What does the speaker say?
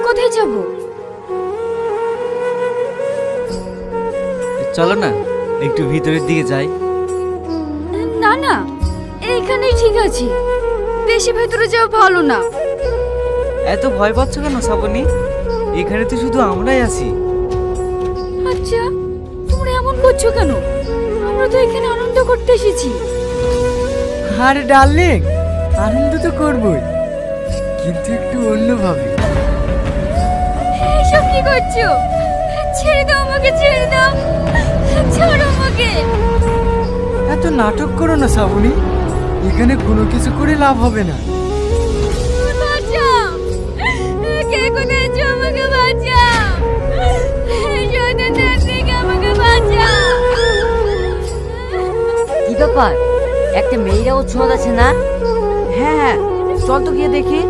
কোথায় যাব? চলো না একটু ভিতরের দিকে যাই। না না, এইখানেই ঠিক আছে, বেশি ভেতরে যাওয়া ভালো না। এত ভয় পাচ্ছ কেন শ্রাবণী? এখানে তো শুধু আমরাই আছি। আচ্ছা, তোমরা এমন করছো কেন? আমরা তো এখানে আনন্দ করতে এসেছি। আরে ডার্লিং, আনন্দ তো করবই, কিন্তু একটু অন্যভাবে। এসব কি করছো? ছেড়ে দাও আমাকে, ছেড়ে দাও, ছাড়ো আমাকে। এত নাটক করো না শ্রাবণী, এখানে কোনো কিছু করে লাভ হবে না। বাঁচাও, কে কোথায় আছো? আমাকে বাঁচাও, শয়তানদের থেকে আমাকে বাঁচাও। কি ব্যাপার, একটা মেয়েরাও ছোঁয়া আছে না? হ্যাঁ হ্যাঁ, চল তো গিয়ে দেখি।